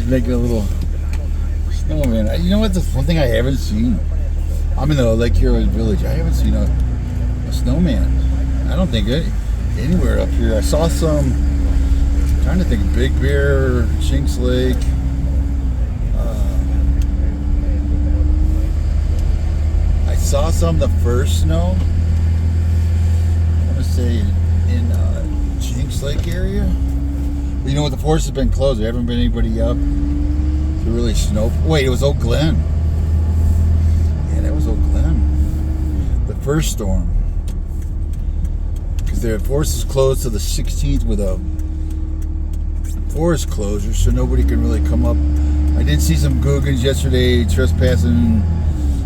making a little snowman. You know what? That's one thing I haven't seen. I'm in the Lake Arrowhead Village. I haven't seen a snowman. I don't think anywhere up here. I saw some. I'm trying to think. Big Bear, Chinks Lake. I saw some the first snow. I want to say in Chinks Lake area. But you know what? The forest has been closed. There haven't been anybody up to really snow. Wait, it was Oak Glen. Yeah, that was Oak Glen. The first storm. Because the forest is closed to the 16th with a forest closure, so nobody can really come up. I did see some Googans yesterday trespassing,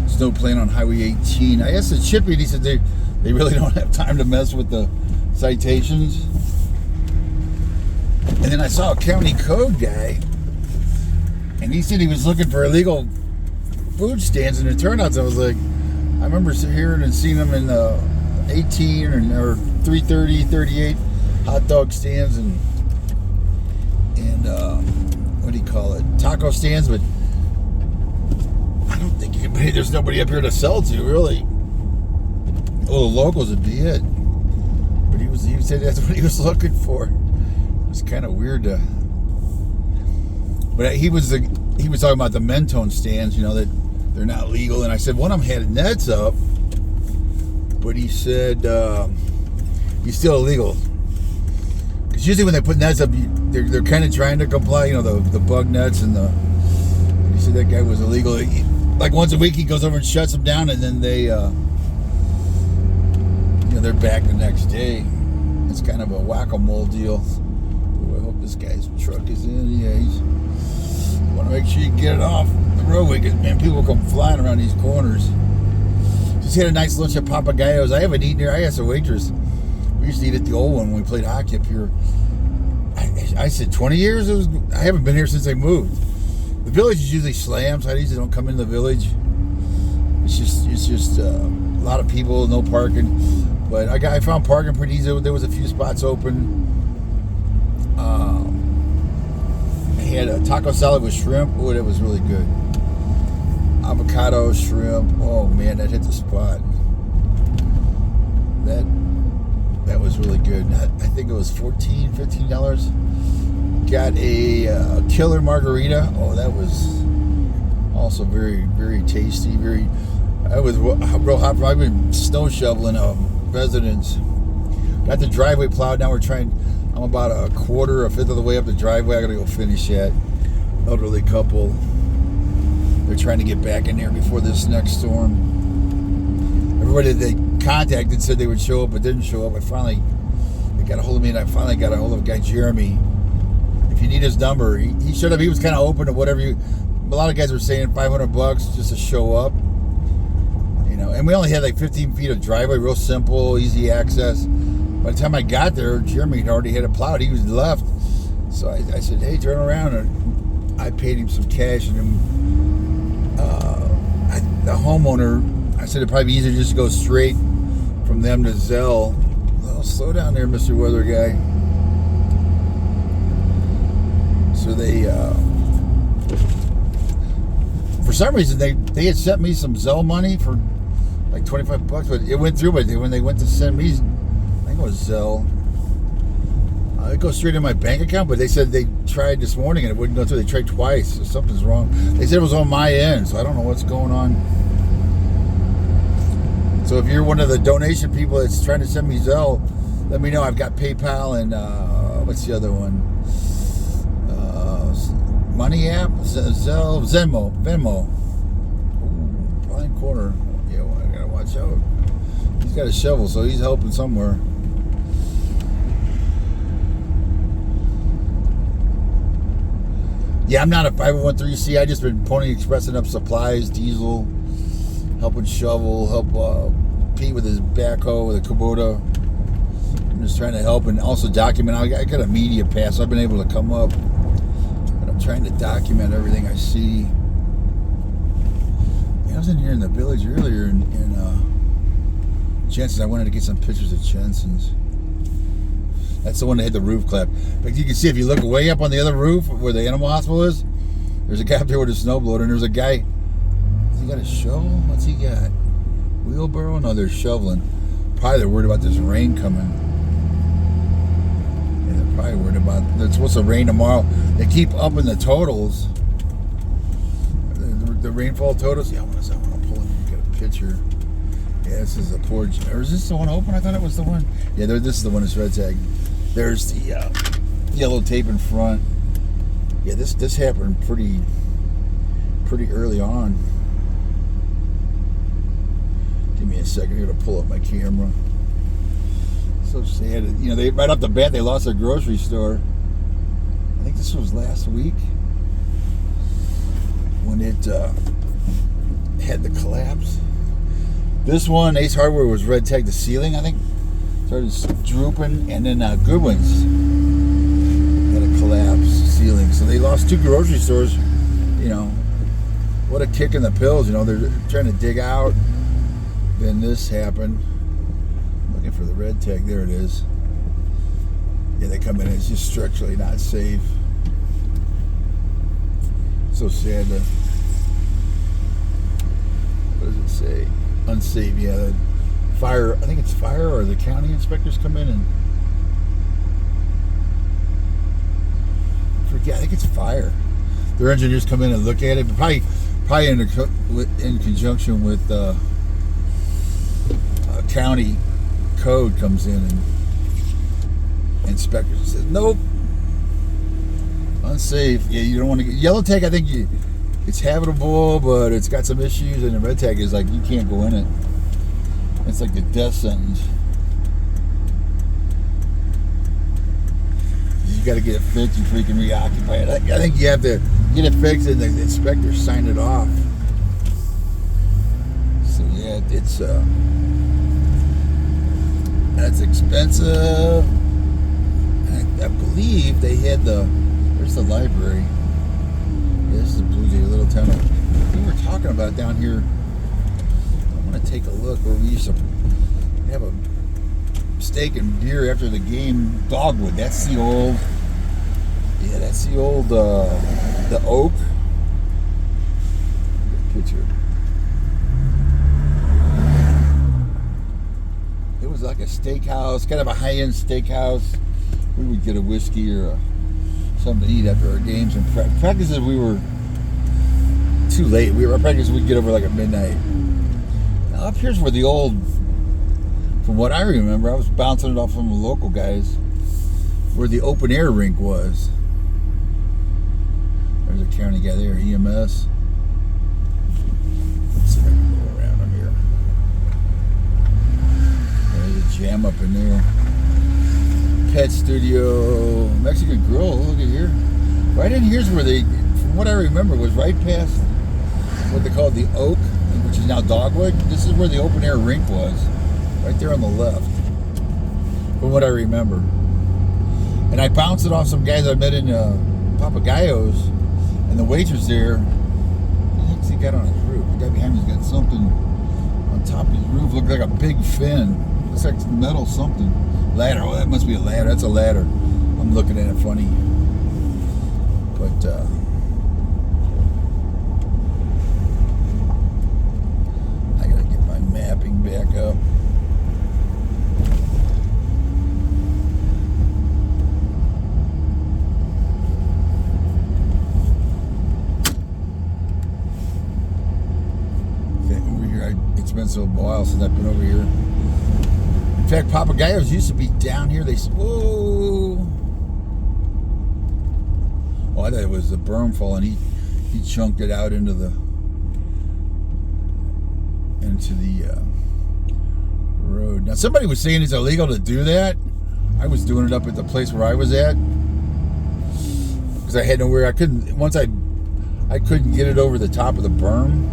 snow playing on Highway 18. I asked the Chippy, and he said they really don't have time to mess with the citations. And then I saw a county code guy, and he said he was looking for illegal food stands in the turnouts. I was like, I remember hearing and seeing them in 18 or 330, 38 hot dog stands and what do you call it? Taco stands, but I don't think there's nobody up here to sell to, really. Well, the locals would be it. But he said that's what he was looking for. It was kind of weird to. But he was talking about the Mentone stands, you know, that they're not legal. And I said one of them had nets up, but he said he's still illegal. Because usually when they put nets up, they're kind of trying to comply, you know, the bug nets and he said that guy was illegal. Like once a week he goes over and shuts them down, and then they, they're back the next day. It's kind of a whack-a-mole deal. Ooh, I hope this guy's truck is in. Yeah, he's want to make sure you get it off the roadway, because man, people come flying around these corners. Just had a nice lunch at Papagayos. I haven't eaten here. I asked the waitress. We used to eat at the old one when we played hockey up here. I said 20 years. I haven't been here since they moved. The village is usually slammed, so I usually don't come in the village. It's just a lot of people, no parking. But I found parking pretty easy. There was a few spots open. I had a taco salad with shrimp. Oh, that was really good. Avocado, shrimp. Oh man, that hit the spot. That was really good. I think it was $15. Got a killer margarita. Oh, that was also very, very tasty. That was real hot. I've been snow shoveling a residence. Got the driveway plowed. Now I'm about a fifth of the way up the driveway. I gotta go finish that. Elderly couple. They're trying to get back in there before this next storm. Everybody they contacted said they would show up, but didn't show up. They got a hold of me, and I finally got a hold of a guy, Jeremy. If you need his number, he showed up. He was kind of open to whatever a lot of guys were saying $500 just to show up. You know, and we only had like 15 feet of driveway, real simple, easy access. By the time I got there, Jeremy had already had it plowed. He was left. So I said, hey, turn around. And I paid him some cash, and the homeowner, I said it'd probably be easier just to go straight from them to Zell. Well, slow down there, Mr. Weather Guy. So they, for some reason, they had sent me some Zell money for like $25, but it went through. But when they went to send me, I think it was Zell. It goes straight in my bank account, but they said they tried this morning and it wouldn't go through. They tried twice, so something's wrong. They said it was on my end, so I don't know what's going on. So if you're one of the donation people that's trying to send me Zelle, let me know. I've got PayPal and what's the other one? Money app, Zelle, Venmo. Ooh, blind corner. Yeah, well, I gotta watch out. He's got a shovel, so he's helping somewhere. Yeah, I'm not a 501(c)(3). I just been Pony Expressing up supplies, diesel, helping shovel, help Pete with his backhoe, with a Kubota. I'm just trying to help and also document. I got a media pass, so I've been able to come up. But I'm trying to document everything I see. Yeah, I was in here in the village earlier in Jensen's. I wanted to get some pictures of Jensen's. That's the one that had the roof clap. But you can see if you look way up on the other roof where the animal hospital is, There's a guy up there with a snowblower, and there's a guy. Has he got a shovel? What's he got? Wheelbarrow? No, they're shoveling. Probably they're worried about this rain coming. Yeah, they're probably worried about that's supposed to rain tomorrow. They keep upping the totals. The rainfall totals. Yeah, I want to pull in and get a picture. Yeah, this is a porch. Or is this the one open? I thought it was the one. Yeah, this is the one that's red tag. There's the yellow tape in front. Yeah, this happened pretty early on. Give me a second here to pull up my camera. So sad. You know, they right off the bat they lost their grocery store. I think this was last week when it had the collapse. This one, Ace Hardware, was red tagged the ceiling. I think started drooping, and then Goodwin's had a collapsed ceiling. So they lost 2 grocery stores. You know, what a kick in the pills. You know, they're trying to dig out. Then this happened. I'm looking for the red tag. There it is. Yeah, they come in. It's just structurally not safe. So sad. What does it say? Unsafe. Yeah, the fire. I think it's fire, or the county inspectors come in and forget. I think it's fire. Their engineers come in and look at it, but probably in conjunction with county code comes in and inspectors and says nope, unsafe. Yeah, you don't want to get yellow tag. I think it's habitable, but it's got some issues, and the red tag is like you can't go in it. It's like the death sentence. You got to get it fixed. You freaking reoccupy it. I think you have to get it fixed, and the inspector signed it off. So yeah, it's that's expensive. I believe they had there's the library. Yeah, this is the Blue Jay Little Town. We were talking about down here. I want to take a look where we used to have a steak and beer after the game. Dogwood. That's the old. Yeah, that's the old. The Oak. Picture. It was like a steakhouse, kind of a high-end steakhouse. We would get a whiskey or something to eat after our games and practices. We were too late. Our practice we'd get over like at midnight. Now up here's where the old, from what I remember, I was bouncing it off from the local guys, where the open air rink was. There's a county guy there, EMS. Let's see if I can go around him here. There's a jam up in there. Pet Studio, Mexican Grill, look at here. Right in here's where they, from what I remember, was right past what they called the Oak, which is now Dogwood. This is where the open air rink was. Right there on the left. From what I remember. And I bounced it off some guys I met in Papagayos, and the waitress there, what the heck's he got on his roof? The guy behind me's got something on top of his roof, looked like a big fin. Looks like metal something. Ladder. Oh, that must be a ladder. That's a ladder. I'm looking at it funny. But I gotta get my mapping back up. Over here, it's been so a while since I've been over here. In fact, Papagayos used to be down here. Whoa! Oh, I thought it was the berm falling. He chunked it out into the road. Now, somebody was saying it's illegal to do that. I was doing it up at the place where I was at because I had nowhere. I couldn't get it over the top of the berm,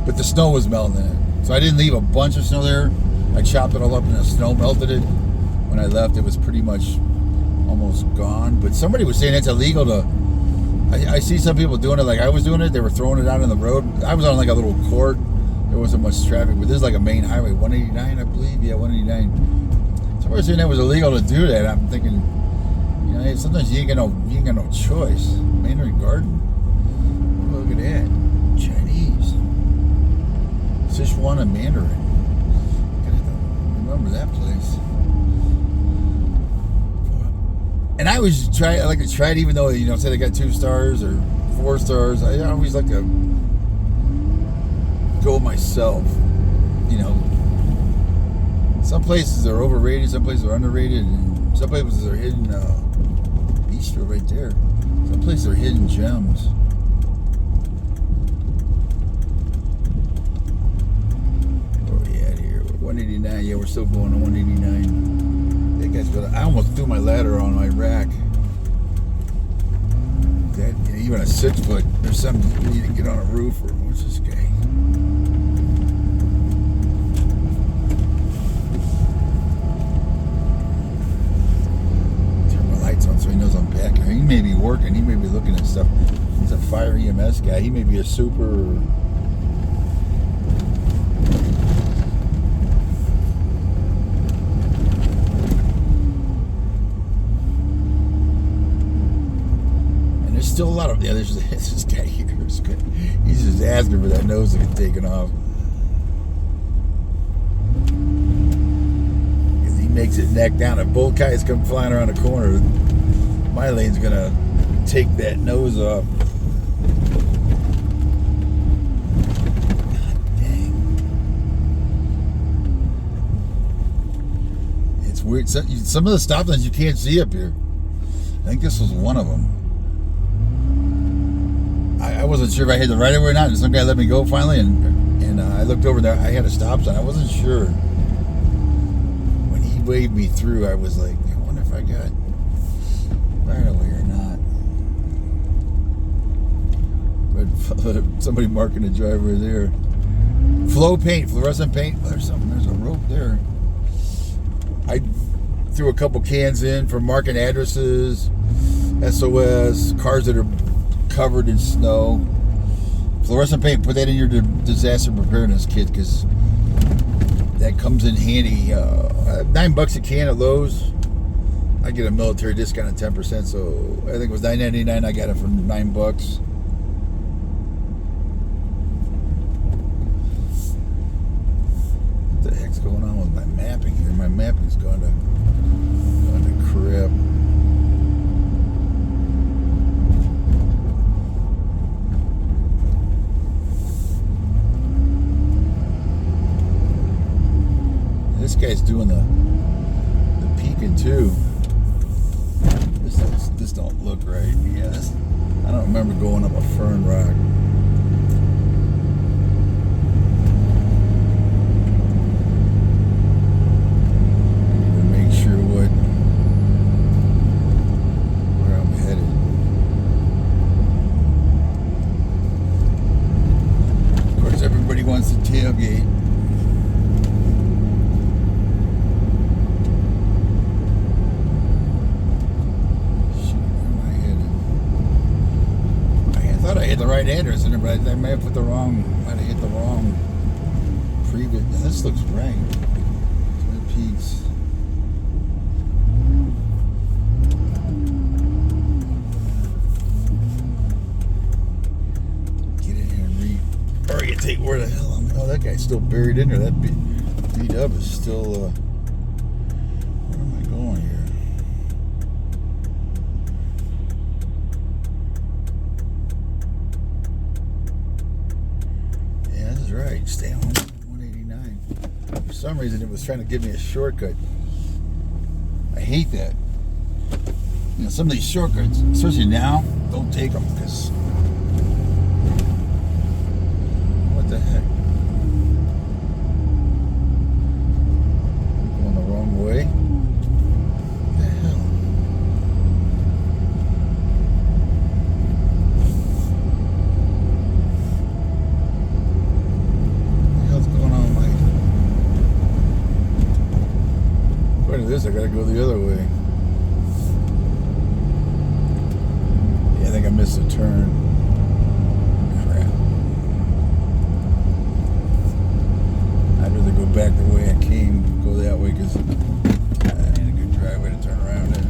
but the snow was melting in it, so I didn't leave a bunch of snow there. I chopped it all up and the snow melted it. When I left, it was pretty much almost gone. But somebody was saying it's illegal to. I see some people doing it like I was doing it. They were throwing it out on the road. I was on like a little court. There wasn't much traffic, but this is like a main highway, 189, I believe. Yeah, 189. Somebody was saying that was illegal to do that. I'm thinking, you know, hey, sometimes you ain't got no choice. Maynard Garden. Look at that. Chinese. Sichuan and Mandarin. Remember that place. And I always try, I like to try it, even though, you know, say they got 2 stars or 4 stars. I always like to go myself. You know, some places are overrated, some places are underrated, and some places are hidden. Bistro right there. Some places are hidden gems. Where are we at here? 189. Yeah, we're still going to 189. That guy's good. I almost threw my ladder on my rack. That, you know, even a 6 foot. There's something you need to get on a roof. Or what's this guy? So he knows I'm back here. He may be working. He may be looking at stuff. He's a fire EMS guy. He may be a super. And there's still a lot of. Yeah, there's this guy here. He's just asking for that nose to get taken off. Because he makes it neck down. If both guys come flying around the corner, my lane's gonna take that nose off. God dang. It's weird. Some of the stop signs you can't see up here. I think this was one of them. I wasn't sure if I had the right of way or not. And some guy let me go finally, and I looked over there. I had a stop sign. I wasn't sure. When he waved me through, I was like, I wonder if I got right away or not. But somebody marking the driveway there. Flow paint, fluorescent paint. There's something. There's a rope there. I threw a couple cans in for marking addresses, SOS, cars that are covered in snow. Fluorescent paint. Put that in your disaster preparedness kit because that comes in handy. $9 a can at Lowe's. I get a military discount at 10%, so I think it was $9.99. I got it for $9. What the heck's going on with my mapping here? My mapping's gone to crap. This guy's doing the peeking too. This don't look right. Yeah, I don't remember going up a fern rock. Make sure where I'm headed. Of course, everybody wants to tailgate. I hit the right address in there, but I may have hit the wrong previous. This looks right. Twin Peaks. Get in here and orientate where the hell I'm. Oh, that guy's still buried in there. That beat up is still. Where am I going here? Right, stay on 189. For some reason, it was trying to give me a shortcut. I hate that. You know, some of these shortcuts, especially now, don't take them because what the heck? I'm going the wrong way. What the hell? This, I gotta go the other way. Yeah, I think I missed a turn. Crap. I'd rather go back the way I came, go that way, because I need a good driveway to turn around in.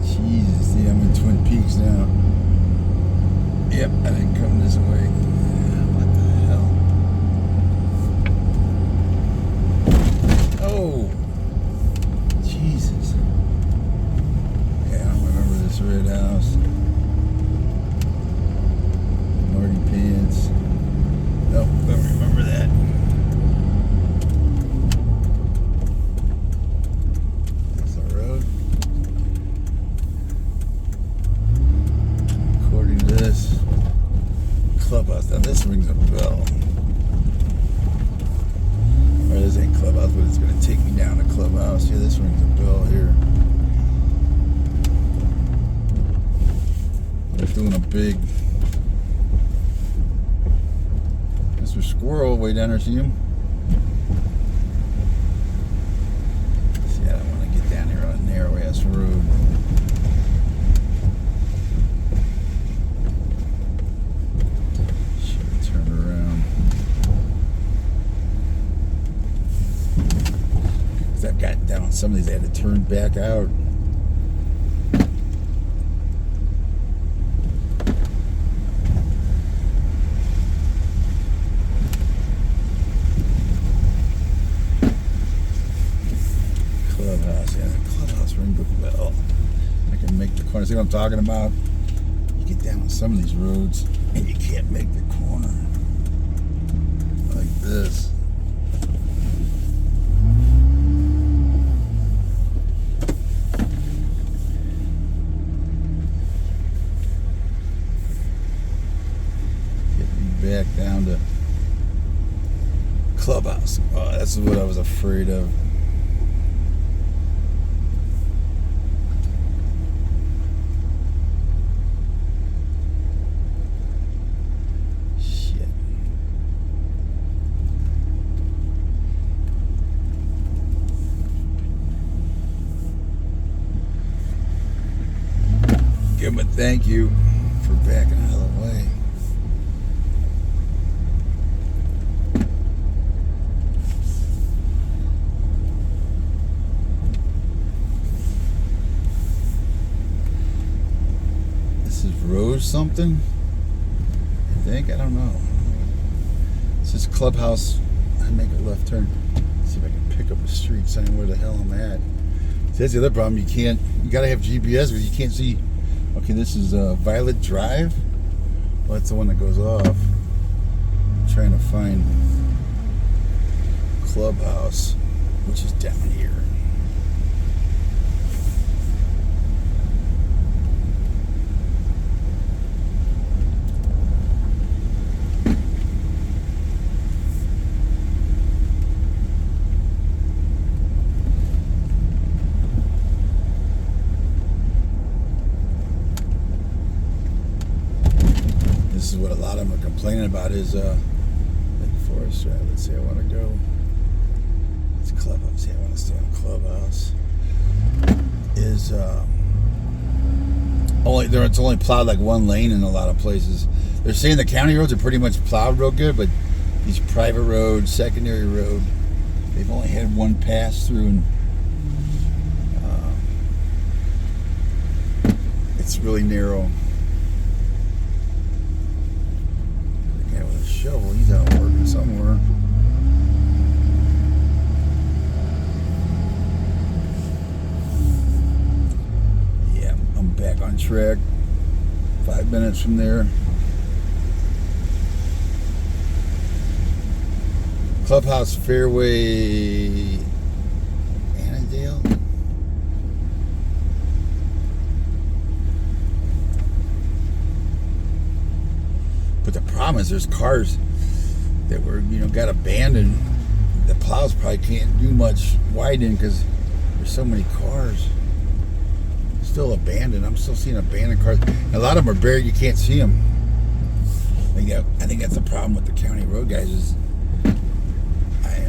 Jeez. cheeks now. Yep, I didn't come this way. What the hell? Oh, Jesus. Yeah, I don't remember this red house. Marty Pants. Nope, don't remember that. That's the road. According to this clubhouse, now this rings a bell. Or this ain't clubhouse, but it's going to take me down to clubhouse. Yeah, this rings a bell here. They're doing a big Mr. Squirrel way down there. See him? See, I don't want to get down here on a narrow ass road. Should turn around. Because I've gotten down on some of these, I had to turn back out. Clubhouse, yeah, the clubhouse ring the bell. I can make the corner. See what I'm talking about? You get down on some of these roads and you can't make the corner. Like this. Get me back down to clubhouse. Oh, that's what I was afraid of. Give him a thank you for backing out of the way. This is Rose something? I think? I don't know. This is Clubhouse. I make a left turn. See if I can pick up a street sign where the hell I'm at. See, that's the other problem. You gotta have GPS, but you can't see. Okay, this is Violet Drive. Well, that's the one that goes off. I'm trying to find Clubhouse, which is down here. This is what a lot of them are complaining about is Forest Drive. Let's see, I want to go. It's Clubhouse. Yeah, I want to stay on Clubhouse. Is it's only plowed like one lane in a lot of places. They're saying the county roads are pretty much plowed real good, but these private roads, secondary road, they've only had one pass through, and it's really narrow. Shovel, he's out working somewhere. Yeah, I'm back on track. 5 minutes from there. Clubhouse Fairway Annandale. But the problem is there's cars that were, got abandoned. The plows probably can't do much widening because there's so many cars still abandoned. I'm still seeing abandoned cars. And a lot of them are buried. You can't see them. I think that's the problem with the county road guys is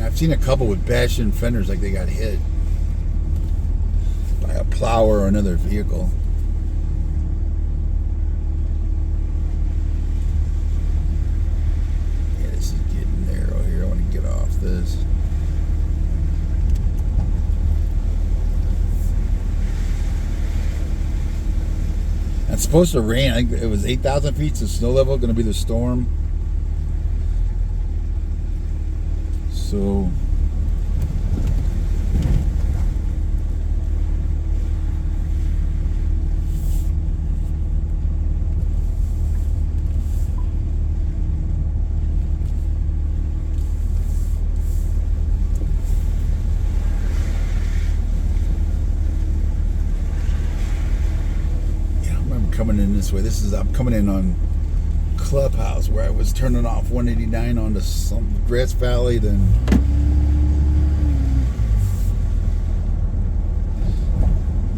I've seen a couple with bashed in fenders like they got hit by a plow or another vehicle. This. It's supposed to rain. I think it was 8,000 feet. The snow level going to be the storm. So coming in this way. I'm coming in on Clubhouse, where I was turning off 189 onto some Grass Valley, then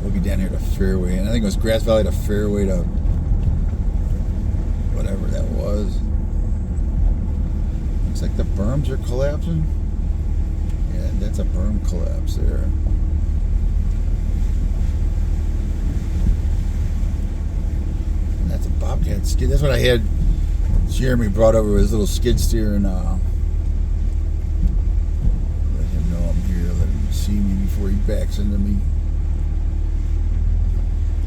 we'll be down here to Fairway, and I think it was Grass Valley to Fairway to whatever that was. Looks like the berms are collapsing. Yeah, that's a berm collapse there. That's a bobcat skid. That's what I had Jeremy brought over with his little skid steer, and let him know I'm here. Let him see me before he backs into me.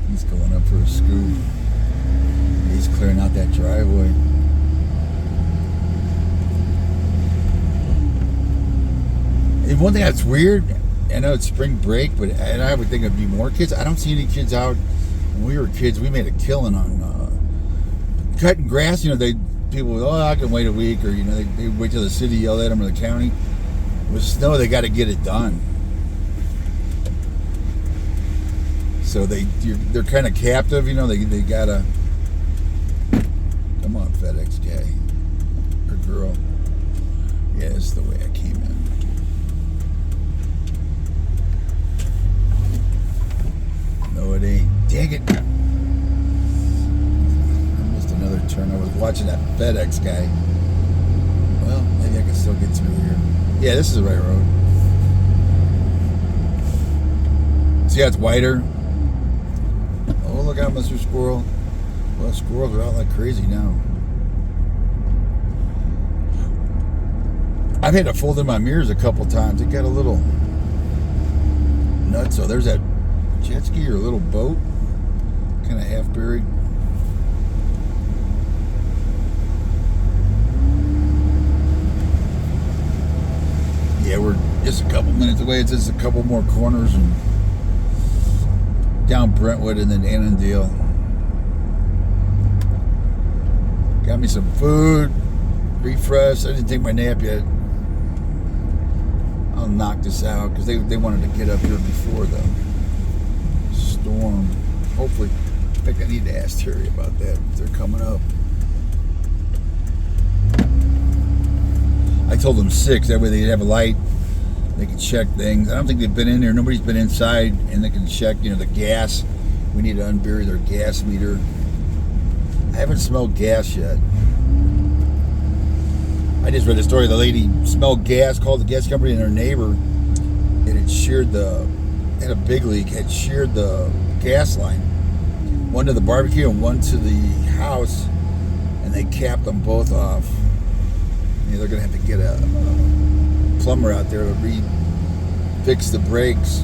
He's going up for a scoop. He's clearing out that driveway. And one thing that's weird, I know it's spring break, but and I would think it'd be more kids. I don't see any kids out. When we were kids, we made a killing on cutting grass. You know, people, I can wait a week, or they wait till the city yell at them, or the county. With snow, they got to get it done. So they're kind of captive. They gotta. Come on, FedEx guy or girl. Yeah, it's the way I came in. No, it ain't. Dang it. I missed another turn. I was watching that FedEx guy. Well, maybe I can still get through here. Yeah, this is the right road. See how it's wider? Oh, look out, Mr. Squirrel. Well, squirrels are out like crazy now. I've had to fold in my mirrors a couple times. It got a little nuts. So there's that jet ski or a little boat, kind of half buried. Yeah, we're just a couple minutes away. It's just a couple more corners and down Brentwood and then Annandale. Got me some food, refreshed. I didn't take my nap yet. I'll knock this out because they wanted to get up here before the storm. Hopefully, I think I need to ask Terry about that if they're coming up. I told them 6, that way they'd have a light, they can check things. I don't think they've been in there. Nobody's been inside, and they can check, the gas. We need to unbury their gas meter. I haven't smelled gas yet. I just read the story. The lady smelled gas, called the gas company, and her neighbor, it had sheared had a big leak, had sheared the gas line, one to the barbecue and one to the house, and they capped them both off. They're going to have to get a plumber out there to fix the brakes,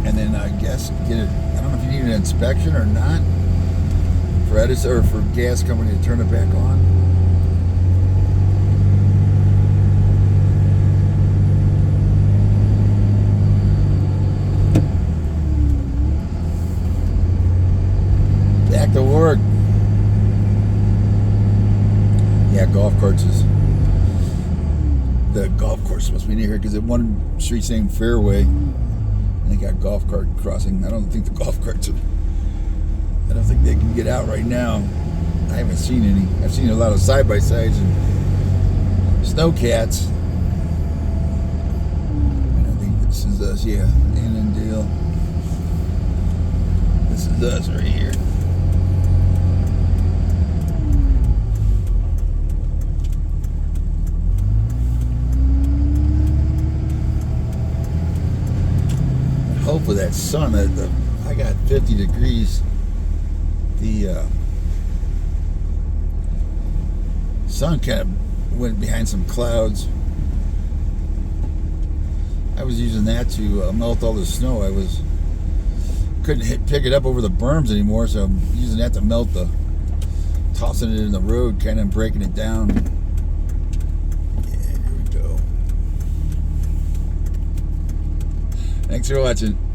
and then I guess get it. I don't know if you need an inspection or not for Edison or for gas company to turn it back on. Back to work. Yeah, golf carts is. The golf course must be near here because at one street's named Fairway, and they got golf cart crossing. I don't think the golf carts I don't think they can get out right now. I haven't seen any. I've seen a lot of side-by-sides and snowcats. And I think this is us, yeah, Annandale. This is us right here. Hope with that sun, I got 50 degrees. The sun kind of went behind some clouds. I was using that to melt all the snow. I was couldn't pick it up over the berms anymore, so I'm using that to melt tossing it in the road, kind of breaking it down. Yeah, here we go. Thanks for watching.